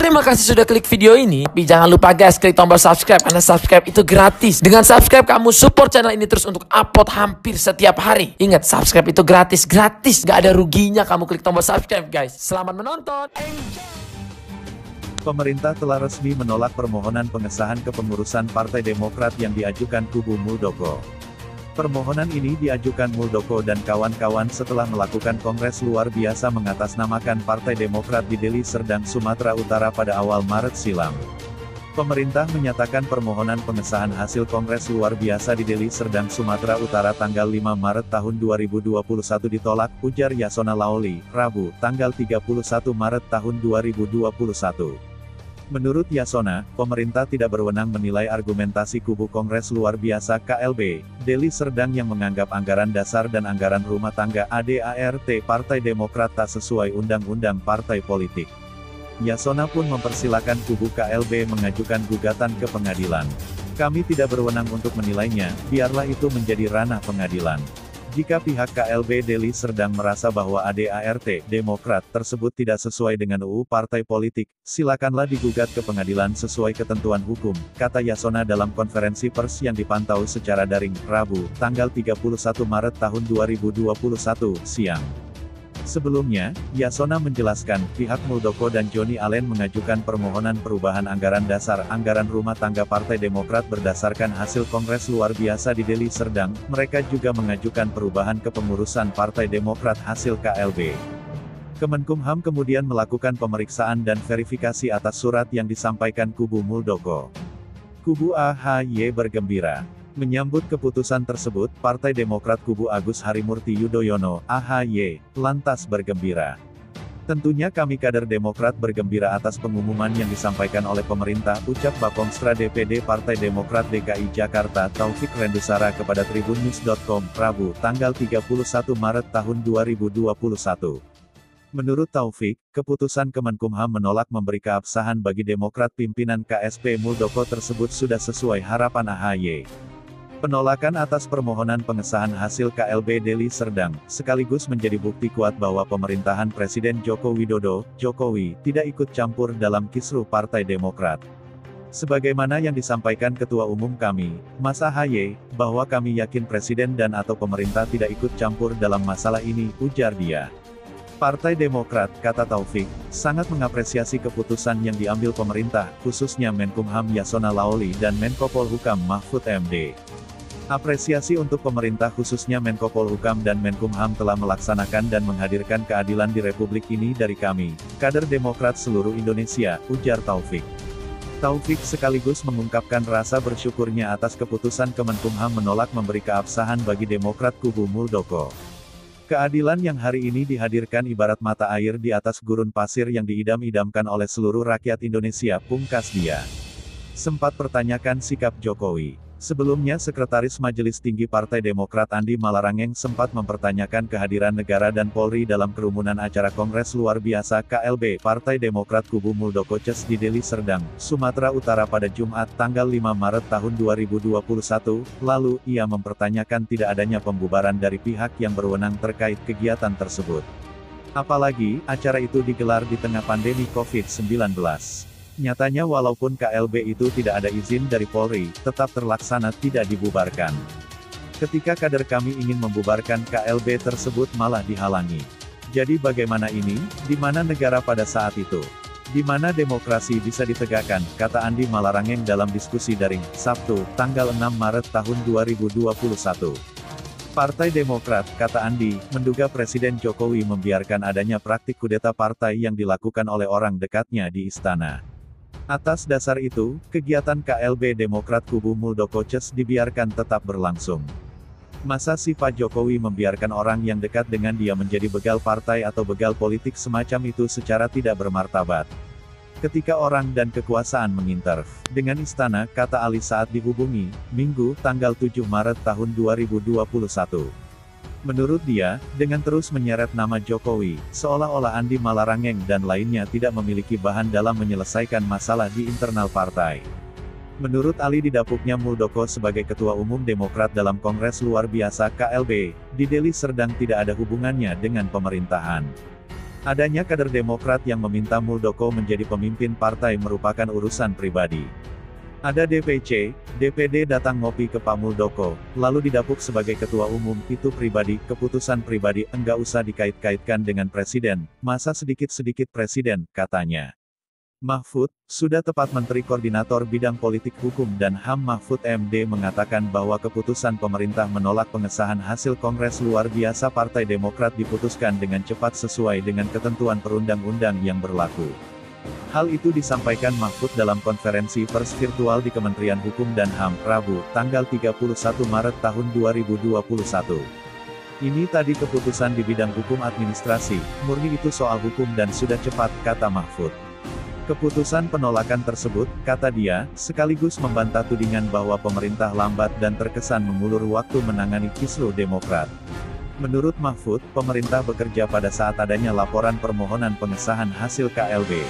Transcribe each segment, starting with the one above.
Terima kasih sudah klik video ini. Tapi jangan lupa guys, klik tombol subscribe karena subscribe itu gratis. Dengan subscribe kamu support channel ini terus untuk upload hampir setiap hari. Ingat, subscribe itu gratis, gak ada ruginya kamu klik tombol subscribe guys. Selamat menonton. Pemerintah telah resmi menolak permohonan pengesahan kepengurusan Partai Demokrat yang diajukan kubu Muldoko. Permohonan ini diajukan Muldoko dan kawan-kawan setelah melakukan kongres luar biasa mengatasnamakan Partai Demokrat di Deli Serdang, Sumatera Utara pada awal Maret silam. Pemerintah menyatakan permohonan pengesahan hasil kongres luar biasa di Deli Serdang, Sumatera Utara tanggal 5 Maret tahun 2021 ditolak, ujar Yasona Laoli, Rabu, tanggal 31 Maret tahun 2021. Menurut Yasona, pemerintah tidak berwenang menilai argumentasi kubu Kongres Luar Biasa KLB, Deli Serdang yang menganggap anggaran dasar dan anggaran rumah tangga ADART Partai Demokrat tak sesuai undang-undang partai politik. Yasona pun mempersilakan kubu KLB mengajukan gugatan ke pengadilan. Kami tidak berwenang untuk menilainya, biarlah itu menjadi ranah pengadilan. Jika pihak KLB Deli Serdang merasa bahwa ADART Demokrat tersebut tidak sesuai dengan UU Partai Politik, silakanlah digugat ke pengadilan sesuai ketentuan hukum, kata Yasona dalam konferensi pers yang dipantau secara daring, Rabu, tanggal 31 Maret tahun 2021, siang. Sebelumnya, Yasona menjelaskan, pihak Muldoko dan Joni Allen mengajukan permohonan perubahan anggaran dasar anggaran rumah tangga Partai Demokrat berdasarkan hasil Kongres Luar Biasa di Deli Serdang. Mereka juga mengajukan perubahan kepengurusan Partai Demokrat hasil KLB. Kemenkumham kemudian melakukan pemeriksaan dan verifikasi atas surat yang disampaikan kubu Muldoko. Kubu AHY bergembira. Menyambut keputusan tersebut, Partai Demokrat kubu Agus Harimurti Yudhoyono, AHY, lantas bergembira. Tentunya kami kader Demokrat bergembira atas pengumuman yang disampaikan oleh pemerintah, ucap Bapomstra DPD Partai Demokrat DKI Jakarta Taufik Rendusara kepada tribunnews.com, Rabu, tanggal 31 Maret tahun 2021. Menurut Taufik, keputusan Kemenkumham menolak memberi keabsahan bagi Demokrat pimpinan KSP Muldoko tersebut sudah sesuai harapan AHY. Penolakan atas permohonan pengesahan hasil KLB Deli Serdang, sekaligus menjadi bukti kuat bahwa pemerintahan Presiden Joko Widodo, Jokowi, tidak ikut campur dalam kisruh Partai Demokrat. Sebagaimana yang disampaikan Ketua Umum kami, Mas AHY, bahwa kami yakin Presiden dan atau pemerintah tidak ikut campur dalam masalah ini, ujar dia. Partai Demokrat, kata Taufik, sangat mengapresiasi keputusan yang diambil pemerintah, khususnya Menkumham Yasona Laoli dan Menko Polhukam Mahfud MD. Apresiasi untuk pemerintah khususnya Menko Polhukam dan Menkumham telah melaksanakan dan menghadirkan keadilan di Republik ini dari kami, kader Demokrat seluruh Indonesia, ujar Taufik. Taufik sekaligus mengungkapkan rasa bersyukurnya atas keputusan Kemenkumham menolak memberi keabsahan bagi Demokrat kubu Muldoko. Keadilan yang hari ini dihadirkan ibarat mata air di atas gurun pasir yang diidam-idamkan oleh seluruh rakyat Indonesia, pungkas dia. Sempat pertanyakan sikap Jokowi. Sebelumnya Sekretaris Majelis Tinggi Partai Demokrat Andi Malarangeng sempat mempertanyakan kehadiran negara dan Polri dalam kerumunan acara Kongres Luar Biasa KLB Partai Demokrat kubu Muldoko CES di Deli Serdang, Sumatera Utara pada Jumat, tanggal 5 Maret tahun 2021, lalu, ia mempertanyakan tidak adanya pembubaran dari pihak yang berwenang terkait kegiatan tersebut. Apalagi, acara itu digelar di tengah pandemi COVID-19. Nyatanya walaupun KLB itu tidak ada izin dari Polri, tetap terlaksana tidak dibubarkan. Ketika kader kami ingin membubarkan KLB tersebut malah dihalangi. Jadi bagaimana ini? Di mana negara pada saat itu? Di mana demokrasi bisa ditegakkan, kata Andi Malarangeng dalam diskusi daring, Sabtu, tanggal 6 Maret tahun 2021. Partai Demokrat, kata Andi, menduga Presiden Jokowi membiarkan adanya praktik kudeta partai yang dilakukan oleh orang dekatnya di istana. Atas dasar itu, kegiatan KLB Demokrat kubu Muldoko CES dibiarkan tetap berlangsung. Masa sih Pak Jokowi membiarkan orang yang dekat dengan dia menjadi begal partai atau begal politik semacam itu secara tidak bermartabat? Ketika orang dan kekuasaan menginterv dengan istana, kata Ali saat dihubungi, Minggu, tanggal 7 Maret tahun 2021. Menurut dia, dengan terus menyeret nama Jokowi, seolah-olah Andi Malarangeng dan lainnya tidak memiliki bahan dalam menyelesaikan masalah di internal partai. Menurut Ali didapuknya Muldoko sebagai Ketua Umum Demokrat dalam Kongres Luar Biasa KLB, di Deli Serdang tidak ada hubungannya dengan pemerintahan. Adanya kader Demokrat yang meminta Muldoko menjadi pemimpin partai merupakan urusan pribadi. Ada DPC, DPD datang ngopi ke Pak Muldoko, lalu didapuk sebagai ketua umum, itu pribadi, keputusan pribadi, enggak usah dikait-kaitkan dengan presiden, masa sedikit-sedikit presiden, katanya. Mahfud, sudah tepat Menteri Koordinator Bidang Politik Hukum dan HAM Mahfud MD mengatakan bahwa keputusan pemerintah menolak pengesahan hasil Kongres Luar Biasa Partai Demokrat diputuskan dengan cepat sesuai dengan ketentuan perundang-undang yang berlaku. Hal itu disampaikan Mahfud dalam konferensi pers virtual di Kementerian Hukum dan HAM, Rabu, tanggal 31 Maret tahun 2021. Ini tadi keputusan di bidang hukum administrasi, murni itu soal hukum dan sudah cepat, kata Mahfud. Keputusan penolakan tersebut, kata dia, sekaligus membantah tudingan bahwa pemerintah lambat dan terkesan mengulur waktu menangani kisruh Demokrat. Menurut Mahfud, pemerintah bekerja pada saat adanya laporan permohonan pengesahan hasil KLB.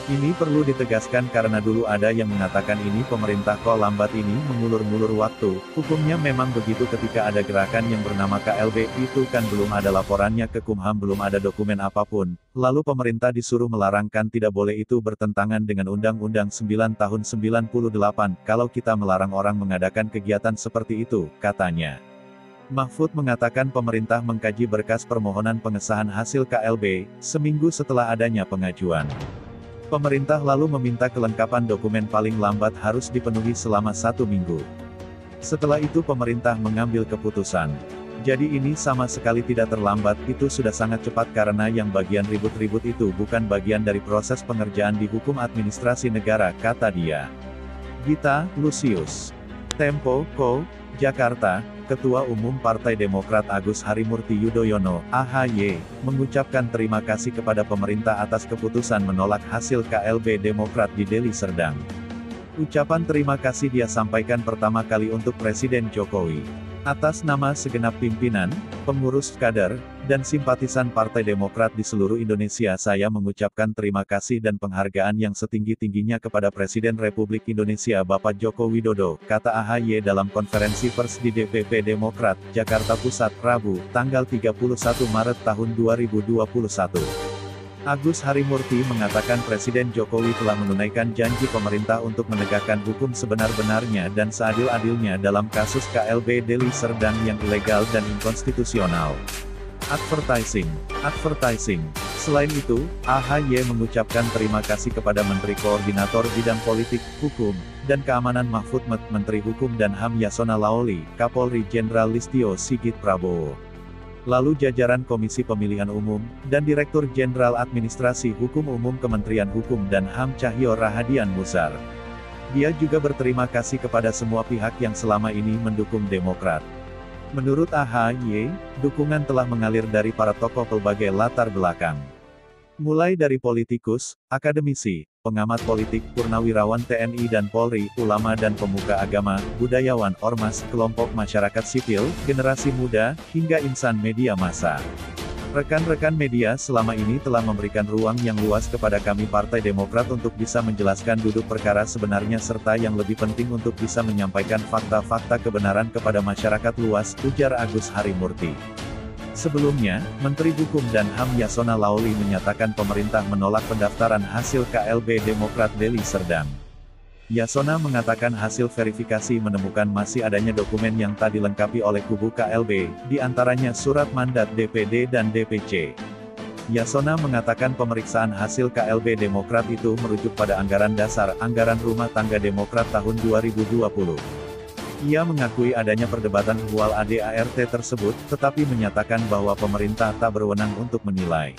Ini perlu ditegaskan karena dulu ada yang mengatakan ini pemerintah kok lambat ini mengulur-ngulur waktu, hukumnya memang begitu ketika ada gerakan yang bernama KLB, itu kan belum ada laporannya ke Kumham belum ada dokumen apapun, lalu pemerintah disuruh melarangkan tidak boleh itu bertentangan dengan Undang-Undang 9 tahun 98, kalau kita melarang orang mengadakan kegiatan seperti itu, katanya. Mahfud mengatakan pemerintah mengkaji berkas permohonan pengesahan hasil KLB, seminggu setelah adanya pengajuan. Pemerintah lalu meminta kelengkapan dokumen paling lambat harus dipenuhi selama 1 minggu. Setelah itu pemerintah mengambil keputusan. Jadi ini sama sekali tidak terlambat, itu sudah sangat cepat karena yang bagian ribut-ribut itu bukan bagian dari proses pengerjaan di hukum administrasi negara, kata dia. Gita Lusius, Tempo, Co., Jakarta. Ketua Umum Partai Demokrat Agus Harimurti Yudhoyono, AHY, mengucapkan terima kasih kepada pemerintah atas keputusan menolak hasil KLB Demokrat di Deli Serdang. Ucapan terima kasih dia sampaikan pertama kali untuk Presiden Jokowi. Atas nama segenap pimpinan, pengurus, kader, dan simpatisan Partai Demokrat di seluruh Indonesia saya mengucapkan terima kasih dan penghargaan yang setinggi-tingginya kepada Presiden Republik Indonesia Bapak Joko Widodo, kata AHY dalam konferensi pers di DPP Demokrat, Jakarta Pusat, Rabu, tanggal 31 Maret tahun 2021. Agus Harimurti mengatakan Presiden Jokowi telah menunaikan janji pemerintah untuk menegakkan hukum sebenar-benarnya dan seadil-adilnya dalam kasus KLB Deli Serdang yang ilegal dan inkonstitusional. Advertising. Selain itu, AHY mengucapkan terima kasih kepada Menteri Koordinator Bidang Politik, Hukum, dan Keamanan Mahfud MD, Menteri Hukum dan HAM Yasona Laoly, Kapolri Jenderal Listio Sigit Prabowo. Lalu jajaran Komisi Pemilihan Umum, dan Direktur Jenderal Administrasi Hukum Umum Kementerian Hukum dan HAM Cahyo Rahadian Musar. Dia juga berterima kasih kepada semua pihak yang selama ini mendukung Demokrat. Menurut AHY, dukungan telah mengalir dari para tokoh berbagai latar belakang. Mulai dari politikus, akademisi, pengamat politik, purnawirawan TNI dan Polri, ulama dan pemuka agama, budayawan, ormas, kelompok masyarakat sipil, generasi muda, hingga insan media massa. Rekan-rekan media selama ini telah memberikan ruang yang luas kepada kami Partai Demokrat untuk bisa menjelaskan duduk perkara sebenarnya serta yang lebih penting untuk bisa menyampaikan fakta-fakta kebenaran kepada masyarakat luas, ujar Agus Harimurti. Sebelumnya, Menteri Hukum dan HAM Yasona Laoly menyatakan pemerintah menolak pendaftaran hasil KLB Demokrat Deli Serdang. Yasona mengatakan hasil verifikasi menemukan masih adanya dokumen yang tak dilengkapi oleh kubu KLB, di antaranya surat mandat DPD dan DPC. Yasona mengatakan pemeriksaan hasil KLB Demokrat itu merujuk pada anggaran dasar, anggaran rumah tangga Demokrat tahun 2020. Ia mengakui adanya perdebatan soal ADART tersebut, tetapi menyatakan bahwa pemerintah tak berwenang untuk menilai.